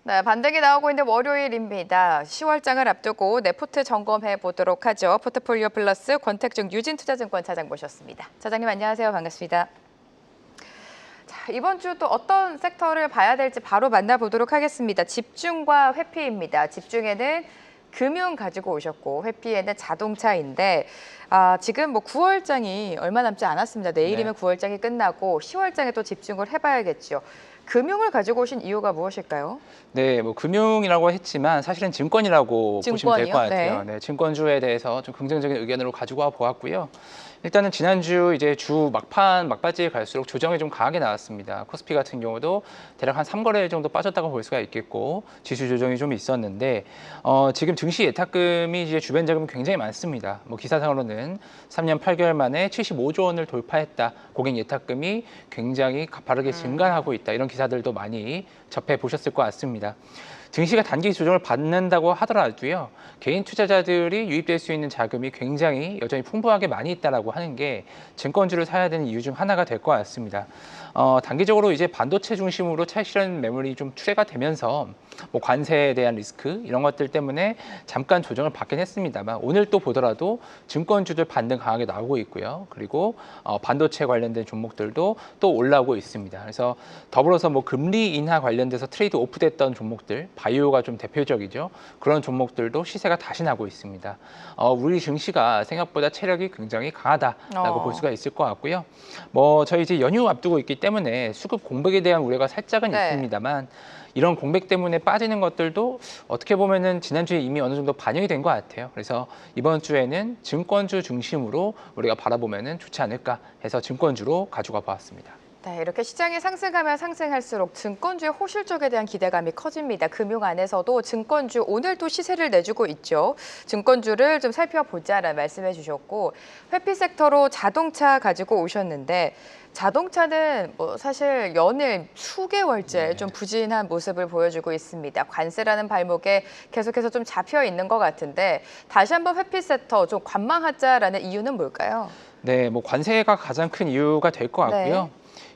네, 반등이 나오고 있는 월요일입니다. 10월장을 앞두고 네포트 점검해 보도록 하죠. 포트폴리오 플러스 권택중 유진투자증권 차장 모셨습니다. 차장님 안녕하세요. 반갑습니다. 자, 이번 주 또 어떤 섹터를 봐야 될지 바로 만나보도록 하겠습니다. 집중과 회피입니다. 집중에는 금융 가지고 오셨고 회피에는 자동차인데 지금 뭐 9월장이 얼마 남지 않았습니다. 내일이면 네. 9월장이 끝나고 10월장에 또 집중을 해봐야겠죠. 금융을 가지고 오신 이유가 무엇일까요? 네, 뭐 금융이라고 했지만 사실은 증권이라고 보시면 될 것 증권이요? 같아요. 네, 증권주에 대해서 좀 긍정적인 의견으로 가지고 와 보았고요. 일단은 지난주 이제 주 막판 막바지에 갈수록 조정이 좀 강하게 나왔습니다. 코스피 같은 경우도 대략 한 3거래일 정도 빠졌다고 볼 수가 있겠고 지수 조정이 좀 있었는데 지금 증시 예탁금이 이제 주변 자금이 굉장히 많습니다. 뭐 기사상으로는 3년 8개월 만에 75조 원을 돌파했다. 고객 예탁금이 굉장히 가파르게 증가하고 있다. 이런 기사들도 많이 접해 보셨을 것 같습니다. 증시가 단기 조정을 받는다고 하더라도요, 개인 투자자들이 유입될 수 있는 자금이 굉장히 여전히 풍부하게 많이 있다라고 하는 게 증권주를 사야 되는 이유 중 하나가 될 것 같습니다. 단기적으로 이제 반도체 중심으로 차익 실현 매물이 좀 출회가 되면서 뭐 관세에 대한 리스크 이런 것들 때문에 잠깐 조정을 받긴 했습니다만 오늘 또 보더라도 증권주들 반등 강하게 나오고 있고요. 그리고 반도체 관련된 종목들도 또 올라오고 있습니다. 그래서 더불어서 뭐 금리 인하 관련돼서 트레이드 오프됐던 종목들, 바이오가 좀 대표적이죠. 그런 종목들도 시세가 다시 나고 있습니다. 우리 증시가 생각보다 체력이 굉장히 강하다라고 볼 수가 있을 것 같고요. 뭐 저희 이제 연휴 앞두고 있기 때문에 수급 공백에 대한 우려가 살짝은 네. 있습니다만 이런 공백 때문에 빠지는 것들도 어떻게 보면은 지난주에 이미 어느 정도 반영이 된 것 같아요. 그래서 이번 주에는 증권주 중심으로 우리가 바라보면은 좋지 않을까 해서 증권주로 가져가 보았습니다. 네, 이렇게 시장이 상승하면 상승할수록 증권주의 호실 쪽에 대한 기대감이 커집니다. 금융 안에서도 증권주 오늘도 시세를 내주고 있죠. 증권주를 좀 살펴보자라는 말씀해 주셨고 회피 섹터로 자동차 가지고 오셨는데 자동차는 뭐 사실 연일 수개월째 좀 부진한 모습을 보여주고 있습니다. 관세라는 발목에 계속해서 좀 잡혀 있는 것 같은데 다시 한번 회피 섹터 좀 관망하자라는 이유는 뭘까요? 네, 뭐 관세가 가장 큰 이유가 될 것 같고요. 네.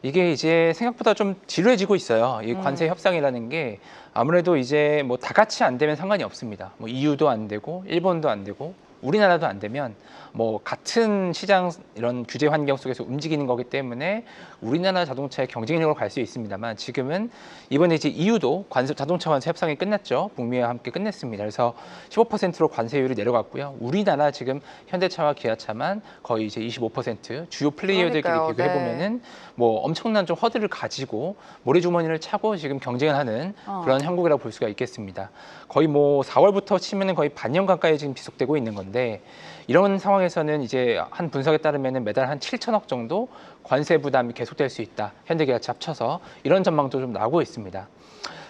이게 이제 생각보다 좀 지루해지고 있어요. 이 관세 협상이라는 게 아무래도 이제 뭐 다 같이 안 되면 상관이 없습니다. 뭐 EU도 안 되고 일본도 안 되고 우리나라도 안 되면 뭐 같은 시장 이런 규제 환경 속에서 움직이는 거기 때문에 우리나라 자동차의 경쟁력으로 갈 수 있습니다만 지금은 이번에 이제 EU도 자동차 관세 협상이 끝났죠. 북미와 함께 끝냈습니다. 그래서 15%로 관세율이 내려갔고요. 우리나라 지금 현대차와 기아차만 거의 이제 25% 주요 플레이어들끼리 그러니까요. 비교해 보면은 뭐 엄청난 좀 허들을 가지고 모래주머니를 차고 지금 경쟁을 하는 그런 형국이라고 볼 수가 있겠습니다. 거의 뭐 4월부터 치면은 거의 반년 가까이 지금 지속되고 있는 건데 이런 상황에서는 이제 한 분석에 따르면은 매달 한 7천억 정도 관세 부담이 계속될 수 있다. 현대기아차 합쳐서 이런 전망도 좀 나오고 있습니다.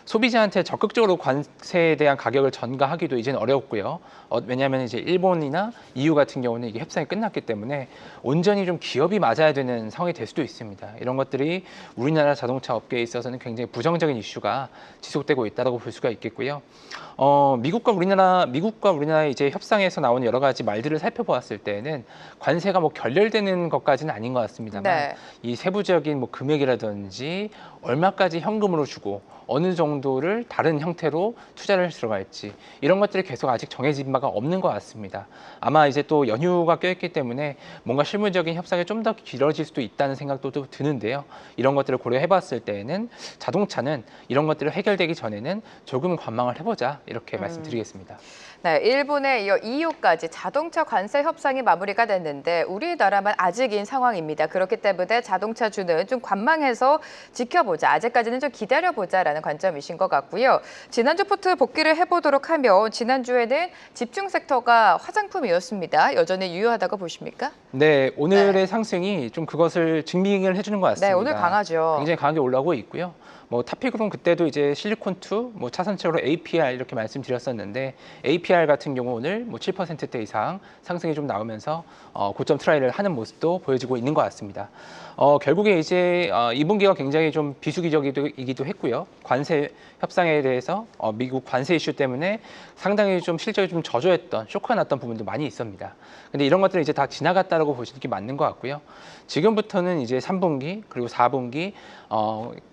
소비자한테 적극적으로 관세에 대한 가격을 전가하기도 이제는 어렵고요. 왜냐하면 이제 일본이나 EU 같은 경우는 이게 협상이 끝났기 때문에 온전히 좀 기업이 맞아야 되는 상황이 될 수도 있습니다. 이런 것들이 우리나라 자동차 업계에 있어서는 굉장히 부정적인 이슈가 지속되고 있다고 볼 수가 있겠고요. 미국과 우리나라의 이제 협상에서 나오는 여러 가지 말들을 살펴보았을 때는 관세가 뭐 결렬되는 것까지는 아닌 것 같습니다만 네. 이 세부적인 뭐 금액이라든지 얼마까지 현금으로 주고 어느 정도를 다른 형태로 투자를 들어갈지 이런 것들이 계속 아직 정해진 바가 없는 것 같습니다. 아마 이제 또 연휴가 껴있기 때문에 뭔가 실무적인 협상이 좀 더 길어질 수도 있다는 생각도 또 드는데요. 이런 것들을 고려해 봤을 때에는 자동차는 이런 것들을 해결되기 전에는 조금 관망을 해보자 이렇게 말씀드리겠습니다. 네, 일본에 이어 EU까지 자동차 관세 협상이 마무리가 됐는데 우리나라만 아직인 상황입니다. 그렇기 때문에 자동차주는 좀 관망해서 지켜보자. 아직까지는 좀 기다려보자라는 관점이신 것 같고요. 지난주 포트 복귀를 해보도록 하면 지난주에는 집중 섹터가 화장품이었습니다. 여전히 유효하다고 보십니까? 네, 오늘의 상승이 좀 그것을 증명을 해주는 것 같습니다. 네, 오늘 강하죠. 굉장히 강하게 올라오고 있고요. 뭐 탑픽으로는 그때도 이제 실리콘2, 뭐 차선책으로 APR 이렇게 말씀드렸었는데 APR 같은 경우 오늘 뭐 7%대 이상 상승이 좀 나오면서 고점 트라이를 하는 모습도 보여지고 있는 것 같습니다. 결국에 이제 2분기가 굉장히 좀 비수기적이기도 했고요. 관세 협상에 대해서 미국 관세 이슈 때문에 상당히 좀 실적이 좀 저조했던 쇼크가 났던 부분도 많이 있습니다. 근데 이런 것들은 이제 다 지나갔다라고 보시는 게 맞는 것 같고요. 지금부터는 이제 3분기 그리고 4분기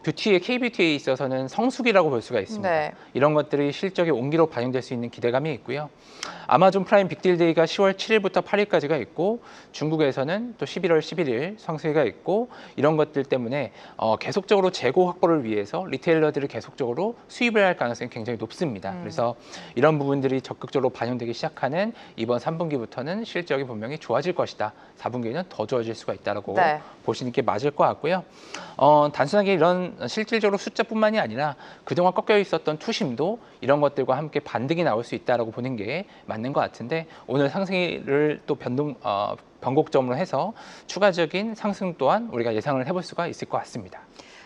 뷰티의 KB도 시큐리티에 있어서는 성수기라고 볼 수가 있습니다. 네. 이런 것들이 실적의 온기로 반영될 수 있는 기대감이 있고요. 아마존 프라임 빅딜데이가 10월 7일부터 8일까지가 있고 중국에서는 또 11월 11일 성수기가 있고 이런 것들 때문에 계속적으로 재고 확보를 위해서 리테일러들이 계속적으로 수입을 할 가능성이 굉장히 높습니다. 그래서 이런 부분들이 적극적으로 반영되기 시작하는 이번 3분기부터는 실적이 분명히 좋아질 것이다. 4분기에는 더 좋아질 수가 있다라고 네. 보시는 게 맞을 것 같고요. 단순하게 이런 실질적으로 숫자뿐만이 아니라 그동안 꺾여 있었던 투심도 이런 것들과 함께 반등이 나올 수 있다라고 보는 게 맞는 것 같은데 오늘 상승을 또 변곡점으로 해서 추가적인 상승 또한 우리가 예상을 해볼 수가 있을 것 같습니다.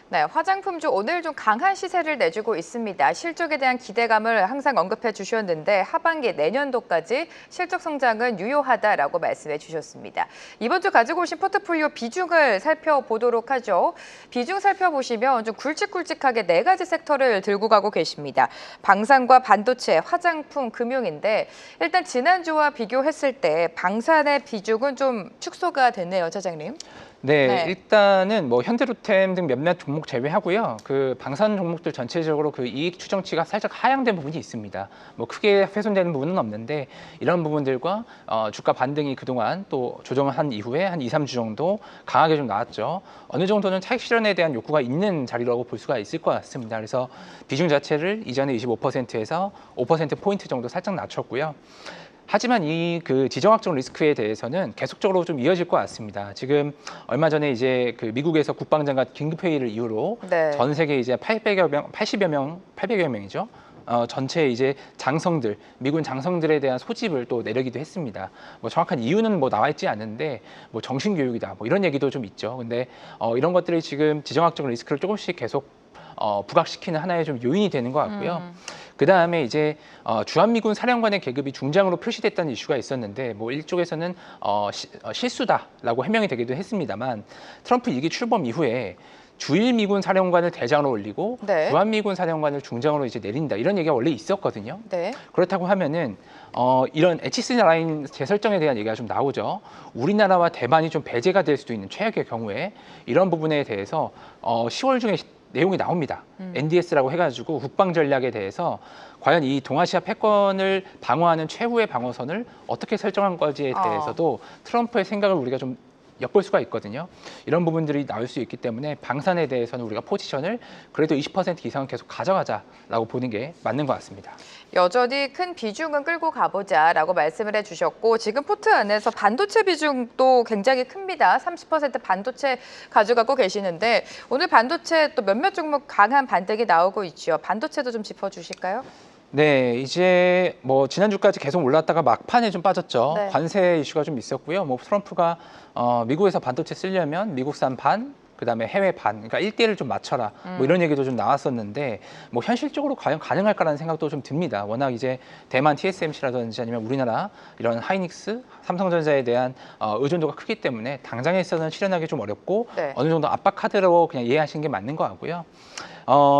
네, 화장품주 오늘 좀 강한 시세를 내주고 있습니다. 실적에 대한 기대감을 항상 언급해 주셨는데 하반기 내년도까지 실적 성장은 유효하다라고 말씀해 주셨습니다. 이번 주 가지고 오신 포트폴리오 비중을 살펴보도록 하죠. 비중 살펴보시면 좀 굵직굵직하게 네 가지 섹터를 들고 가고 계십니다. 방산과 반도체, 화장품, 금융인데 일단 지난주와 비교했을 때 방산의 비중은 좀 축소가 됐네요, 차장님. 네, 일단은 뭐 현대로템 등 몇몇 종목 제외하고요. 그 방산 종목들 전체적으로 그 이익 추정치가 살짝 하향된 부분이 있습니다. 뭐 크게 훼손되는 부분은 없는데 이런 부분들과 주가 반등이 그동안 또 조정을 한 이후에 한 2, 3주 정도 강하게 좀 나왔죠. 어느 정도는 차익 실현에 대한 욕구가 있는 자리라고 볼 수가 있을 것 같습니다. 그래서 비중 자체를 이전에 25%에서 5%포인트 정도 살짝 낮췄고요. 하지만 이 그 지정학적 리스크에 대해서는 계속적으로 좀 이어질 것 같습니다. 지금 얼마 전에 이제 그 미국에서 국방장관 긴급 회의를 이유로 네. 전 세계 이제 800여 명이죠. 전체 이제 장성들, 미군 장성들에 대한 소집을 또 내려기도 했습니다. 뭐 정확한 이유는 뭐 나와 있지 않는데 뭐 정신 교육이다, 뭐 이런 얘기도 좀 있죠. 근데 이런 것들이 지금 지정학적 리스크를 조금씩 계속 부각시키는 하나의 좀 요인이 되는 것 같고요. 그 다음에 이제 주한미군 사령관의 계급이 중장으로 표시됐다는 이슈가 있었는데 뭐 일쪽에서는 실수다라고 해명이 되기도 했습니다만 트럼프 2기 출범 이후에 주일 미군 사령관을 대장으로 올리고 네. 주한미군 사령관을 중장으로 이제 내린다 이런 얘기가 원래 있었거든요. 네. 그렇다고 하면은 이런 HC 라인 재설정에 대한 얘기가 좀 나오죠. 우리나라와 대만이 좀 배제가 될 수도 있는 최악의 경우에 이런 부분에 대해서 10월 중에 내용이 나옵니다. NDS라고 해가지고 국방 전략에 대해서 과연 이 동아시아 패권을 방어하는 최후의 방어선을 어떻게 설정한 건지에 대해서도 트럼프의 생각을 우리가 좀 엿볼 수가 있거든요. 이런 부분들이 나올 수 있기 때문에 방산에 대해서는 우리가 포지션을 그래도 20% 이상은 계속 가져가자라고 보는 게 맞는 것 같습니다. 여전히 큰 비중은 끌고 가보자라고 말씀을 해주셨고 지금 포트 안에서 반도체 비중도 굉장히 큽니다. 30% 반도체 가져가고 계시는데 오늘 반도체 또 몇몇 종목 강한 반등이 나오고 있죠. 반도체도 좀 짚어주실까요? 네, 이제 뭐 지난주까지 계속 올랐다가 막판에 좀 빠졌죠. 네. 관세 이슈가 좀 있었고요. 뭐 트럼프가 미국에서 반도체 쓰려면 미국산 반, 그다음에 해외 반, 그러니까 1대1을 좀 맞춰라. 뭐 이런 얘기도 좀 나왔었는데 뭐 현실적으로 과연 가능할까라는 생각도 좀 듭니다. 워낙 이제 대만 TSMC라든지 아니면 우리나라 이런 하이닉스, 삼성전자에 대한 의존도가 크기 때문에 당장에 있어서는 실현하기 좀 어렵고 네. 어느 정도 압박 카드로 그냥 이해하시는 게 맞는 것 같고요.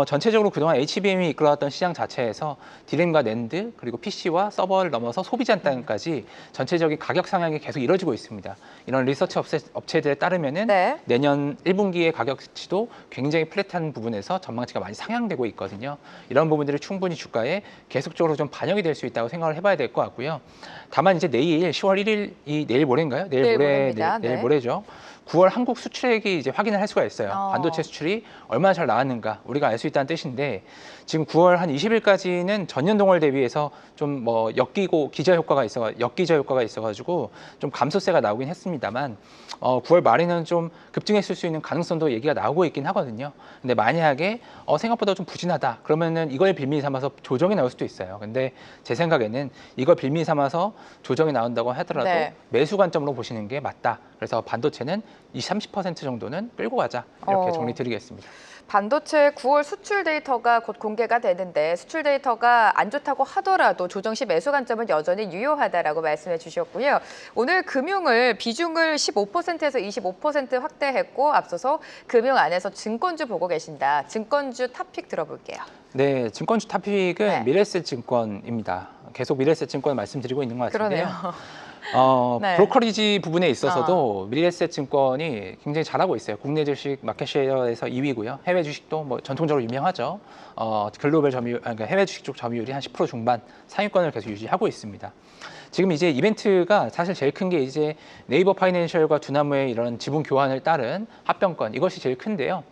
전체적으로 그동안 HBM이 이끌어왔던 시장 자체에서 디램과 낸드 그리고 PC와 서버를 넘어서 소비자 단까지 전체적인 가격 상향이 계속 이뤄지고 있습니다. 이런 리서치 업체들에 따르면은 네. 내년 1분기의 가격치도 굉장히 플랫한 부분에서 전망치가 많이 상향되고 있거든요. 이런 부분들이 충분히 주가에 계속적으로 좀 반영이 될 수 있다고 생각을 해봐야 될 것 같고요. 다만 이제 내일 10월 1일이 내일 모레인가요? 내일 모레입니다. 내일 네. 모레죠. 9월 한국 수출액이 이제 확인을 할 수가 있어요. 반도체 수출이 얼마나 잘 나왔는가 우리가 알 수 있다는 뜻인데 지금 9월 한 20일까지는 전년 동월 대비해서 좀 뭐 기저 효과가 있어가지고 좀 감소세가 나오긴 했습니다만 9월 말에는 좀 급증했을 수 있는 가능성도 얘기가 나오고 있긴 하거든요. 근데 만약에 생각보다 좀 부진하다 그러면은 이걸 빌미 삼아서 조정이 나올 수도 있어요. 근데 제 생각에는 이걸 빌미 삼아서 조정이 나온다고 하더라도 네. 매수 관점으로 보시는 게 맞다. 그래서 반도체는 20-30% 정도는 끌고 가자 이렇게 정리 드리겠습니다. 반도체 9월 수출 데이터가 곧 공개가 되는데 수출 데이터가 안 좋다고 하더라도 조정 시 매수 관점은 여전히 유효하다라고 말씀해 주셨고요. 오늘 금융을 비중을 15%에서 25% 확대했고 앞서서 금융 안에서 증권주 보고 계신다. 증권주 탑픽 들어볼게요. 네, 증권주 탑픽은 네. 미래에셋증권입니다. 계속 미래에셋증권 말씀드리고 있는 것 같은데요. 그러네요. 네. 브로커리지 부분에 있어서도 미래에셋증권이 굉장히 잘하고 있어요. 국내 주식 마켓쉐어에서 2위고요. 해외 주식도 뭐 전통적으로 유명하죠. 글로벌 점유율, 그러니까 해외 주식 쪽 점유율이 한 10% 중반 상위권을 계속 유지하고 있습니다. 지금 이제 이벤트가 사실 제일 큰 게 이제 네이버 파이낸셜과 두나무의 이런 지분 교환을 따른 합병권, 이것이 제일 큰데요.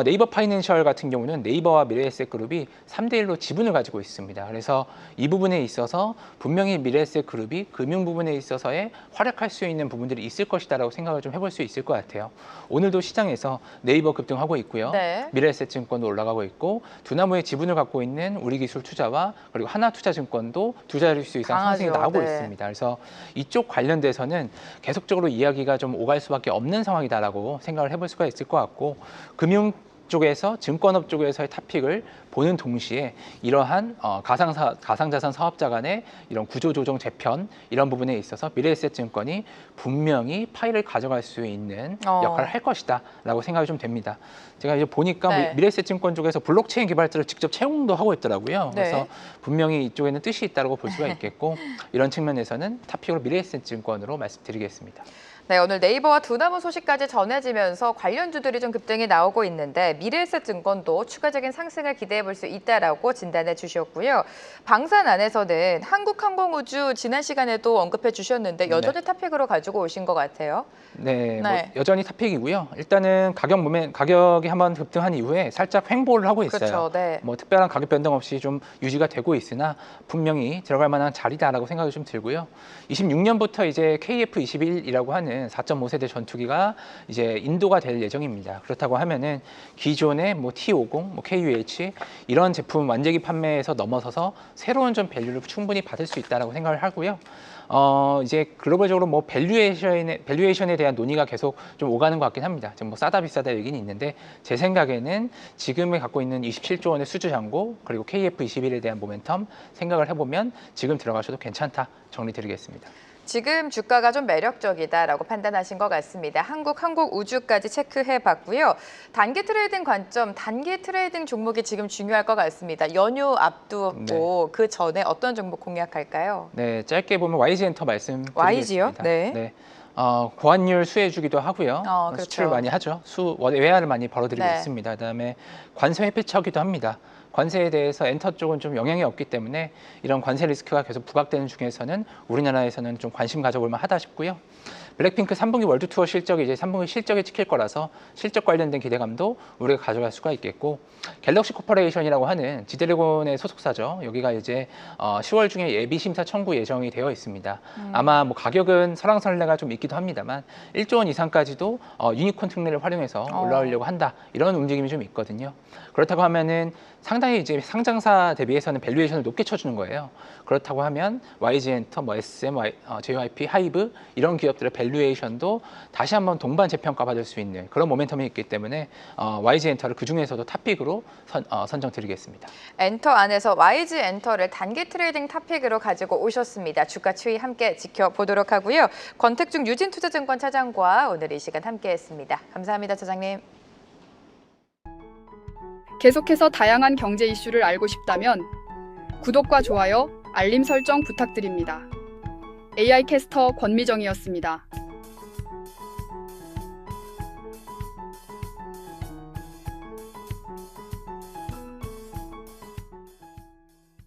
네이버 파이낸셜 같은 경우는 네이버와 미래에셋그룹이 3대1로 지분을 가지고 있습니다. 그래서 이 부분에 있어서 분명히 미래에셋그룹이 금융 부분에 있어서의 활약할 수 있는 부분들이 있을 것이다라고 생각을 좀 해볼 수 있을 것 같아요. 오늘도 시장에서 네이버 급등하고 있고요. 네. 미래에셋증권도 올라가고 있고 두나무의 지분을 갖고 있는 우리기술투자와 그리고 하나투자증권도 두 자릿수 이상 상승이 강하죠. 나오고 네. 있습니다. 그래서 이쪽 관련돼서는 계속적으로 이야기가 좀 오갈 수밖에 없는 상황이다라고 생각을 해볼 수가 있을 것 같고, 금융 쪽에서 증권업 쪽에서의 탑픽을 보는 동시에 이러한 가상자산 사업자 간의 이런 구조조정 재편 이런 부분에 있어서 미래에셋증권이 분명히 파이를 가져갈 수 있는 역할을 할 것이다라고 생각이 좀 됩니다. 제가 이제 보니까 네. 미래에셋증권 쪽에서 블록체인 개발자를 직접 채용도 하고 있더라고요. 네. 그래서 분명히 이쪽에는 뜻이 있다고 볼 수가 있겠고 이런 측면에서는 탑픽으로 미래에셋증권으로 말씀드리겠습니다. 네, 오늘 네이버와 두나무 소식까지 전해지면서 관련주들이 좀 급등이 나오고 있는데 미래에셋증권도 추가적인 상승을 기대해 볼 수 있다라고 진단해 주셨고요. 방산 안에서는 한국항공우주 지난 시간에도 언급해 주셨는데 여전히 탑픽으로 가지고 오신 것 같아요. 네, 네. 뭐 여전히 탑픽이고요. 일단은 가격이 한번 급등한 이후에 살짝 횡보를 하고 있어요. 그렇죠. 네. 뭐 특별한 가격 변동 없이 좀 유지가 되고 있으나 분명히 들어갈 만한 자리다라고 생각이 좀 들고요. 26년부터 이제 KF-21이라고 하는 4.5세대 전투기가 이제 인도가 될 예정입니다. 그렇다고 하면은 기존의 뭐 T50, 뭐 KUH 이런 제품 완제기 판매에서 넘어서서 새로운 좀 밸류를 충분히 받을 수 있다라고 생각을 하고요. 이제 글로벌적으로 뭐 밸류에이션에 대한 논의가 계속 좀 오가는 것 같긴 합니다. 지금 뭐 싸다 비싸다 얘기는 있는데 제 생각에는 지금에 갖고 있는 27조 원의 수주 잔고 그리고 KF-21에 대한 모멘텀 생각을 해보면 지금 들어가셔도 괜찮다 정리드리겠습니다. 지금 주가가 좀 매력적이다라고 판단하신 것 같습니다. 한국우주까지 체크해봤고요. 단기 트레이딩 관점, 단기 트레이딩 종목이 지금 중요할 것 같습니다. 연휴 앞두고 그 전에 어떤 종목 공략할까요? 네, 짧게 보면 YG엔터 말씀드리겠습니다. YG요? 네. 고환율 수혜주기도 하고요. 그렇죠. 수출을 많이 하죠. 외화를 많이 벌어들이고 네. 있습니다. 그다음에 관세 회피처기도 합니다. 관세에 대해서 엔터 쪽은 좀 영향이 없기 때문에 이런 관세 리스크가 계속 부각되는 중에서는 우리나라에서는 좀 관심 가져볼 만하다 싶고요. 블랙핑크 3분기 월드 투어 실적이 이제 3분기 실적에 찍힐 거라서 실적 관련된 기대감도 우리가 가져갈 수가 있겠고, 갤럭시 코퍼레이션이라고 하는 지드래곤의 소속사죠. 여기가 이제 10월 중에 예비 심사 청구 예정이 되어 있습니다. 아마 뭐 가격은 설왕설래가 좀 있기도 합니다만 1조 원 이상까지도 유니콘 특례를 활용해서 올라오려고 한다, 이런 움직임이 좀 있거든요. 그렇다고 하면은 상당히 이제 상장사 대비해서는 밸류에이션을 높게 쳐주는 거예요. 그렇다고 하면 YG엔터, 뭐 SM, JYP, 하이브 이런 기업들의 밸류에이션도 다시 한번 동반 재평가 받을 수 있는 그런 모멘텀이 있기 때문에 YG엔터를 그 중에서도 탑픽으로 선정드리겠습니다. 엔터 안에서 YG엔터를 단기 트레이딩 탑픽으로 가지고 오셨습니다. 주가 추이 함께 지켜보도록 하고요. 권택중 유진투자증권 차장과 오늘 이 시간 함께했습니다. 감사합니다, 차장님. 계속해서 다양한 경제 이슈를 알고 싶다면 구독과 좋아요, 알림 설정 부탁드립니다. AI 캐스터 권미정이었습니다.